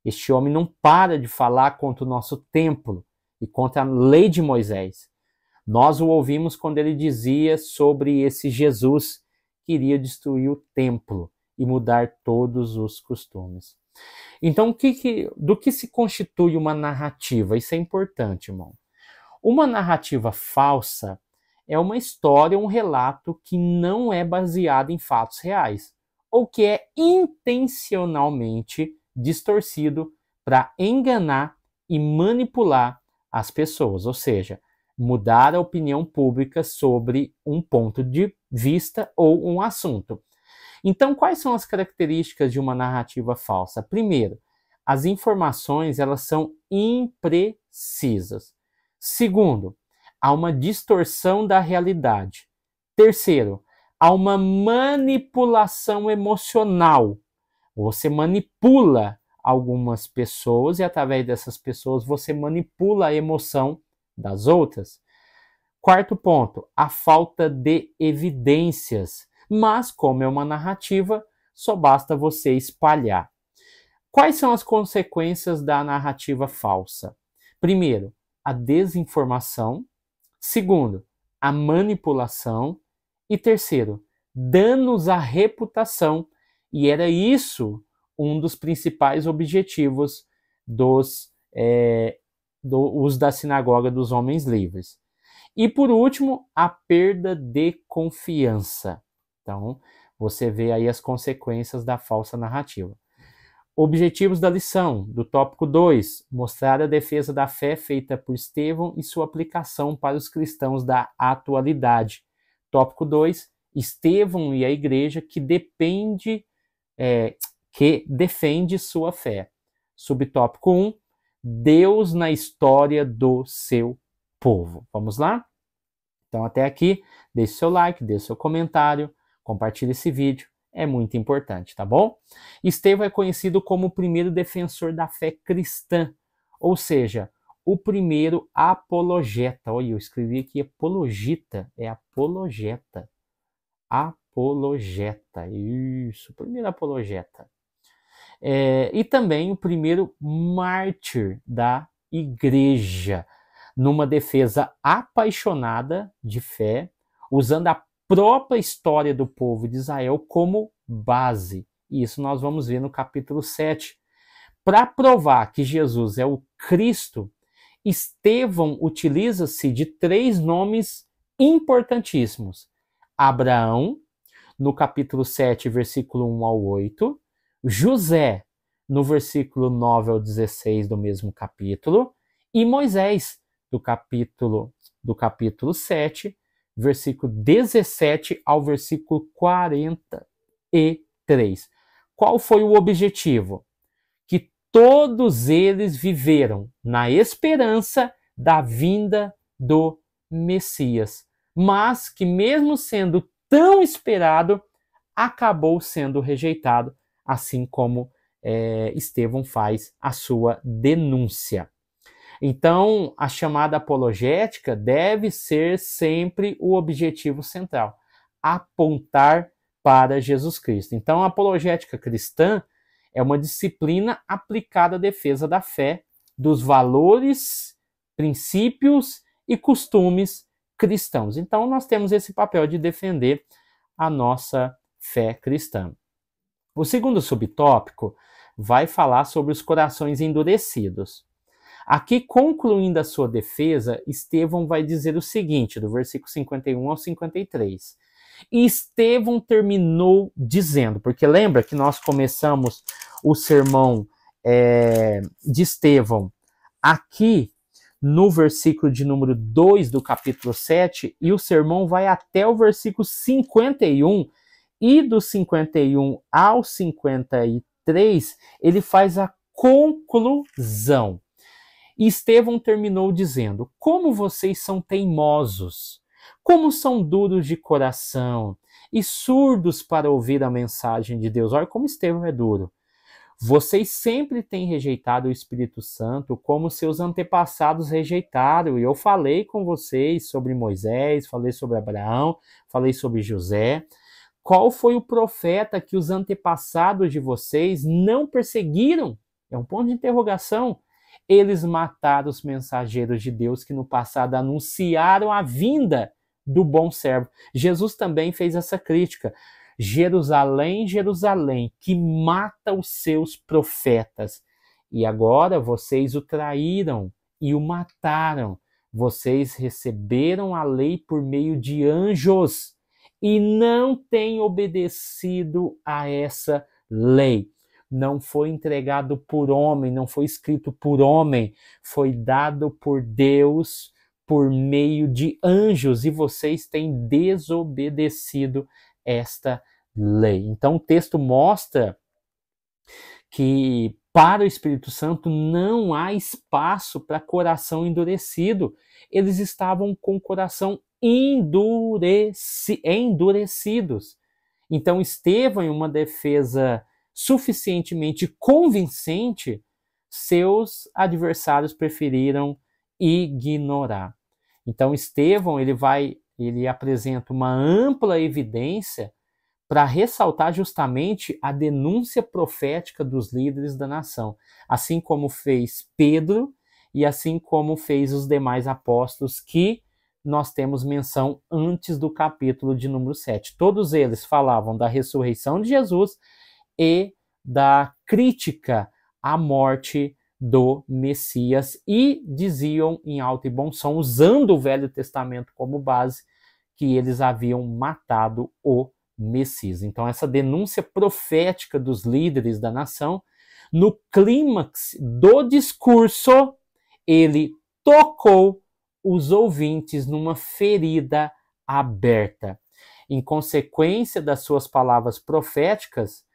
este homem não para de falar contra o nosso templo e contra a lei de Moisés. Nós o ouvimos quando ele dizia sobre esse Jesus que iria destruir o templo e mudar todos os costumes. Então, do que se constitui uma narrativa? Isso é importante, irmão. Uma narrativa falsa é uma história, um relato que não é baseado em fatos reais, ou que é intencionalmente distorcido para enganar e manipular as pessoas, ou seja, mudar a opinião pública sobre um ponto de vista ou um assunto. Então, quais são as características de uma narrativa falsa? Primeiro, as informações elas são imprecisas. Segundo, há uma distorção da realidade. Terceiro, há uma manipulação emocional. Você manipula algumas pessoas e através dessas pessoas você manipula a emoção das outras. Quarto ponto, a falta de evidências. Mas, como é uma narrativa, só basta você espalhar. Quais são as consequências da narrativa falsa? Primeiro, a desinformação. Segundo, a manipulação. E terceiro, danos à reputação. E era isso um dos principais objetivos dos da sinagoga dos homens livres. E por último, a perda de confiança. Então, você vê aí as consequências da falsa narrativa. Objetivos da lição, do tópico 2, mostrar a defesa da fé feita por Estevão e sua aplicação para os cristãos da atualidade. Tópico 2, Estevão e a igreja que defende sua fé. Subtópico 1, Deus na história do seu povo. Vamos lá? Então até aqui, deixe seu like, deixe seu comentário, compartilhe esse vídeo, é muito importante, tá bom? Estevão é conhecido como o primeiro defensor da fé cristã, ou seja, o primeiro apologeta. Olha, eu escrevi aqui apologita, é apologeta. Apologeta, isso, primeiro apologeta. E também o primeiro mártir da igreja, numa defesa apaixonada de fé, usando a própria história do povo de Israel como base. Isso nós vamos ver no capítulo 7. Para provar que Jesus é o Cristo, Estevão utiliza-se de 3 nomes importantíssimos. Abraão, no capítulo 7, versículo 1 ao 8, José, no versículo 9 ao 16 do mesmo capítulo, e Moisés, do capítulo 7, versículo 17 ao versículo 43. Qual foi o objetivo? Que todos eles viveram na esperança da vinda do Messias, mas que mesmo sendo tão esperado, acabou sendo rejeitado, assim como Estevão faz a sua denúncia. Então, a chamada apologética deve ser sempre o objetivo central, apontar para Jesus Cristo. Então, a apologética cristã é uma disciplina aplicada à defesa da fé, dos valores, princípios e costumes cristãos. Então, nós temos esse papel de defender a nossa fé cristã. O segundo subtópico vai falar sobre os corações endurecidos. Aqui, concluindo a sua defesa, Estevão vai dizer o seguinte, do versículo 51 ao 53. E Estevão terminou dizendo, porque lembra que nós começamos o sermão de Estevão aqui no versículo de número 2 do capítulo 7, e o sermão vai até o versículo 51, e do 51 ao 53, ele faz a conclusão. E Estevão terminou dizendo: como vocês são teimosos, como são duros de coração e surdos para ouvir a mensagem de Deus. Olha como Estevão é duro. Vocês sempre têm rejeitado o Espírito Santo como seus antepassados rejeitaram. E eu falei com vocês sobre Moisés, falei sobre Abraão, falei sobre José. Qual foi o profeta que os antepassados de vocês não perseguiram? É um ponto de interrogação. Eles mataram os mensageiros de Deus que no passado anunciaram a vinda do bom servo. Jesus também fez essa crítica. Jerusalém, Jerusalém, que mata os seus profetas. E agora vocês o traíram e o mataram. Vocês receberam a lei por meio de anjos e não têm obedecido a essa lei. Não foi entregado por homem, não foi escrito por homem, foi dado por Deus por meio de anjos, e vocês têm desobedecido esta lei. Então o texto mostra que para o Espírito Santo não há espaço para coração endurecido. Eles estavam com o coração endurecidos. Então Estevão, em uma defesa suficientemente convincente, seus adversários preferiram ignorar. Então Estevão ele apresenta uma ampla evidência para ressaltar justamente a denúncia profética dos líderes da nação, assim como fez Pedro e assim como fez os demais apóstolos que nós temos menção antes do capítulo de número 7. Todos eles falavam da ressurreição de Jesus e da crítica à morte do Messias e diziam em alto e bom som, usando o Velho Testamento como base, que eles haviam matado o Messias. Então essa denúncia profética dos líderes da nação, no clímax do discurso, ele tocou os ouvintes numa ferida aberta. Em consequência das suas palavras proféticas,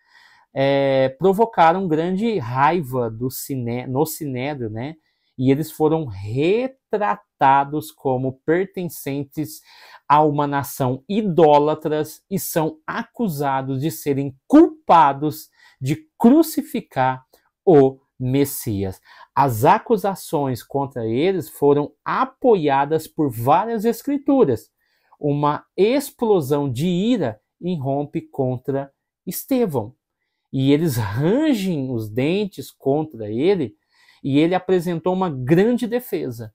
provocaram grande raiva no Sinédrio, né? E eles foram retratados como pertencentes a uma nação idólatras e são acusados de serem culpados de crucificar o Messias. As acusações contra eles foram apoiadas por várias escrituras. Uma explosão de ira irrompe contra Estevão. E eles rangem os dentes contra ele, e ele apresentou uma grande defesa.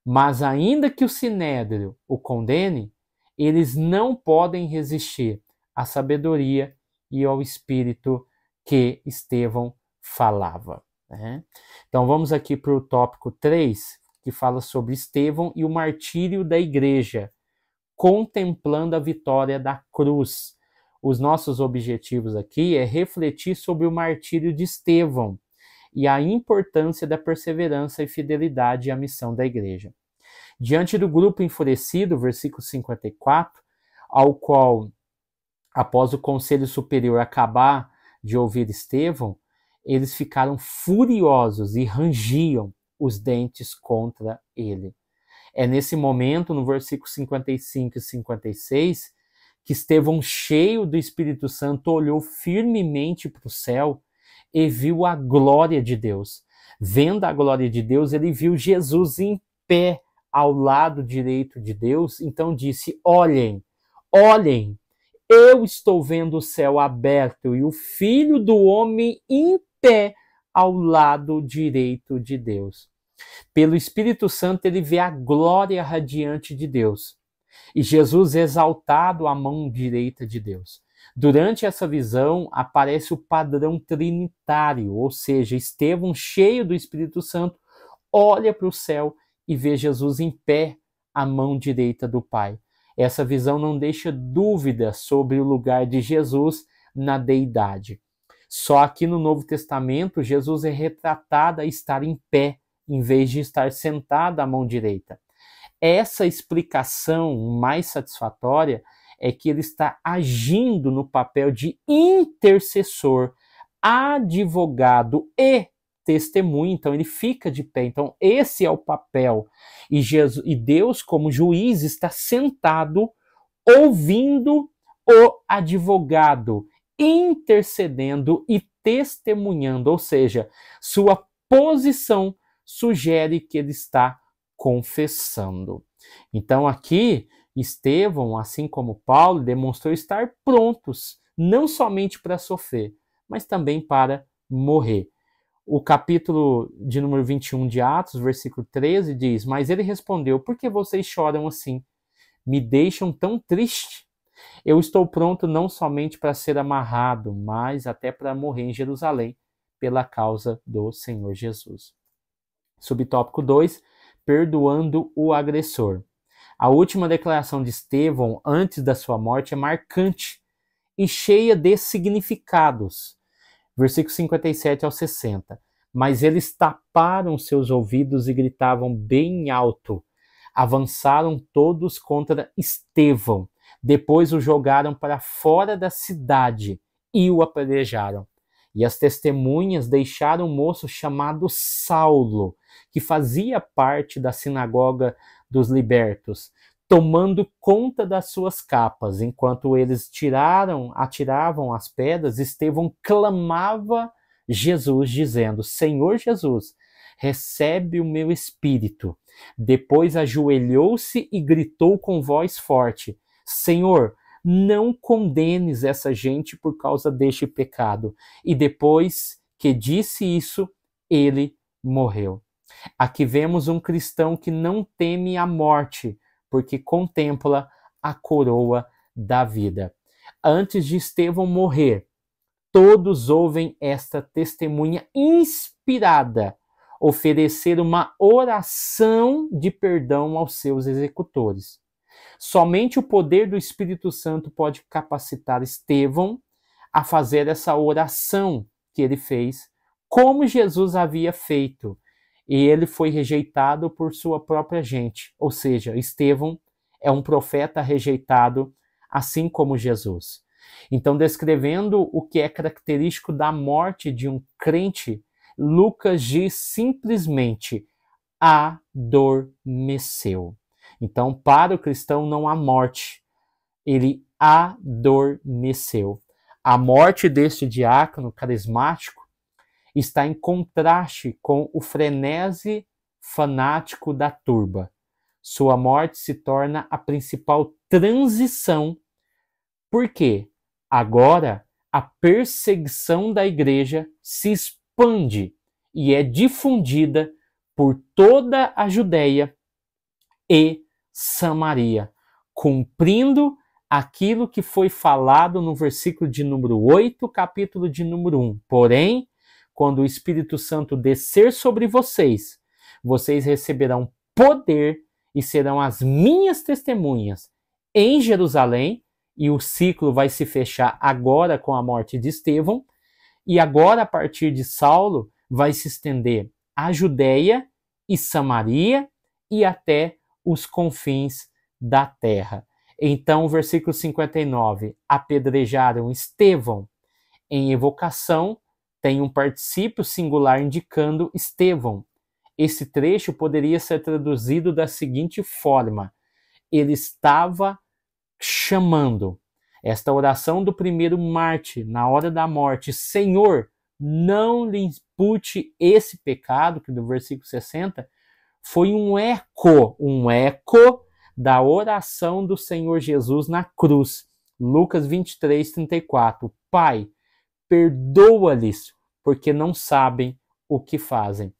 Mas ainda que o Sinédrio o condene, eles não podem resistir à sabedoria e ao espírito que Estevão falava. Né? Então vamos aqui para o tópico 3, que fala sobre Estevão e o martírio da igreja, contemplando a vitória da cruz. Os nossos objetivos aqui é refletir sobre o martírio de Estevão e a importância da perseverança e fidelidade à missão da igreja. Diante do grupo enfurecido, versículo 54, ao qual, após o conselho superior acabar de ouvir Estevão, eles ficaram furiosos e rangiam os dentes contra ele. É nesse momento, no versículo 55 e 56, que Estevão, cheio do Espírito Santo, olhou firmemente para o céu e viu a glória de Deus. Vendo a glória de Deus, ele viu Jesus em pé ao lado direito de Deus, então disse: olhem, olhem, eu estou vendo o céu aberto e o Filho do Homem em pé ao lado direito de Deus. Pelo Espírito Santo, ele vê a glória radiante de Deus e Jesus exaltado à mão direita de Deus. Durante essa visão, aparece o padrão trinitário, ou seja, Estevão, cheio do Espírito Santo, olha para o céu e vê Jesus em pé à mão direita do Pai. Essa visão não deixa dúvida sobre o lugar de Jesus na deidade. Só aqui no Novo Testamento, Jesus é retratado a estar em pé, em vez de estar sentado à mão direita. Essa explicação mais satisfatória é que ele está agindo no papel de intercessor, advogado e testemunha. Então ele fica de pé. Então esse é o papel. E Deus, como juiz, está sentado ouvindo o advogado, intercedendo e testemunhando, ou seja, sua posição sugere que ele está confessando. Então aqui Estevão, assim como Paulo, demonstrou estar prontos, não somente para sofrer, mas também para morrer. O capítulo de número 21 de Atos, versículo 13, diz: mas ele respondeu, por que vocês choram assim? Me deixam tão triste? Eu estou pronto não somente para ser amarrado, mas até para morrer em Jerusalém, pela causa do Senhor Jesus. Subtópico 2, perdoando o agressor. A última declaração de Estevão antes da sua morte é marcante e cheia de significados. Versículos 57 ao 60. Mas eles taparam seus ouvidos e gritavam bem alto. Avançaram todos contra Estevão. Depois o jogaram para fora da cidade e o apedrejaram. E as testemunhas deixaram um moço chamado Saulo, que fazia parte da sinagoga dos libertos, tomando conta das suas capas. Enquanto eles atiravam as pedras, Estevão clamava Jesus, dizendo: Senhor Jesus, recebe o meu espírito. Depois ajoelhou-se e gritou com voz forte: Senhor, não condenes essa gente por causa deste pecado. E depois que disse isso, ele morreu. Aqui vemos um cristão que não teme a morte, porque contempla a coroa da vida. Antes de Estevão morrer, todos ouvem esta testemunha inspirada oferecer uma oração de perdão aos seus executores. Somente o poder do Espírito Santo pode capacitar Estevão a fazer essa oração que ele fez, como Jesus havia feito. E ele foi rejeitado por sua própria gente. Ou seja, Estevão é um profeta rejeitado, assim como Jesus. Então, descrevendo o que é característico da morte de um crente, Lucas diz simplesmente: adormeceu. Então, para o cristão não há morte, ele adormeceu. A morte deste diácono carismático está em contraste com o frenesi fanático da turba. Sua morte se torna a principal transição. Por quê? Agora, a perseguição da igreja se expande e é difundida por toda a Judéia e Samaria, cumprindo aquilo que foi falado no versículo de número 8, capítulo de número 1. Porém, quando o Espírito Santo descer sobre vocês, vocês receberão poder e serão as minhas testemunhas em Jerusalém, e o ciclo vai se fechar agora com a morte de Estevão, e agora, a partir de Saulo, vai se estender a Judéia e Samaria e até os confins da terra. Então, o versículo 59, apedrejaram Estevão. Em evocação, tem um particípio singular indicando Estevão. Esse trecho poderia ser traduzido da seguinte forma: ele estava chamando. Esta oração do primeiro mártir, na hora da morte: Senhor, não lhe impute esse pecado, que do versículo 60, foi um eco da oração do Senhor Jesus na cruz. Lucas 23:34. Pai, perdoa-lhes, porque não sabem o que fazem.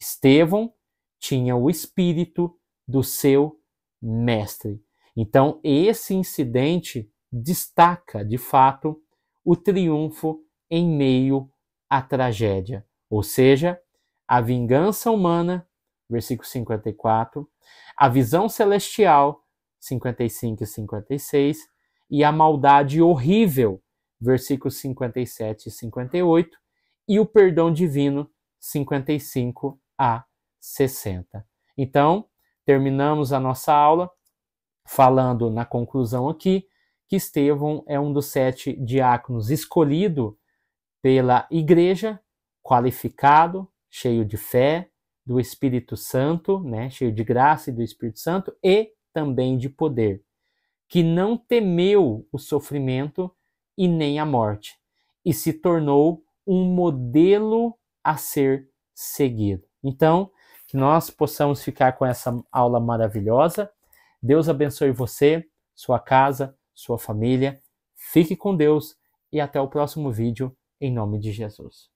Estevão tinha o espírito do seu mestre. Então, esse incidente destaca, de fato, o triunfo em meio à tragédia. Ou seja, a vingança humana, versículo 54, a visão celestial, 55 e 56, e a maldade horrível, versículos 57 e 58, e o perdão divino, 55 a 60. Então, terminamos a nossa aula falando na conclusão aqui que Estevão é um dos 7 diáconos escolhido pela igreja, qualificado, cheio de fé, do Espírito Santo, né, cheio de graça e do Espírito Santo e também de poder, que não temeu o sofrimento e nem a morte, e se tornou um modelo a ser seguido. Então, que nós possamos ficar com essa aula maravilhosa. Deus abençoe você, sua casa, sua família. Fique com Deus e até o próximo vídeo, em nome de Jesus.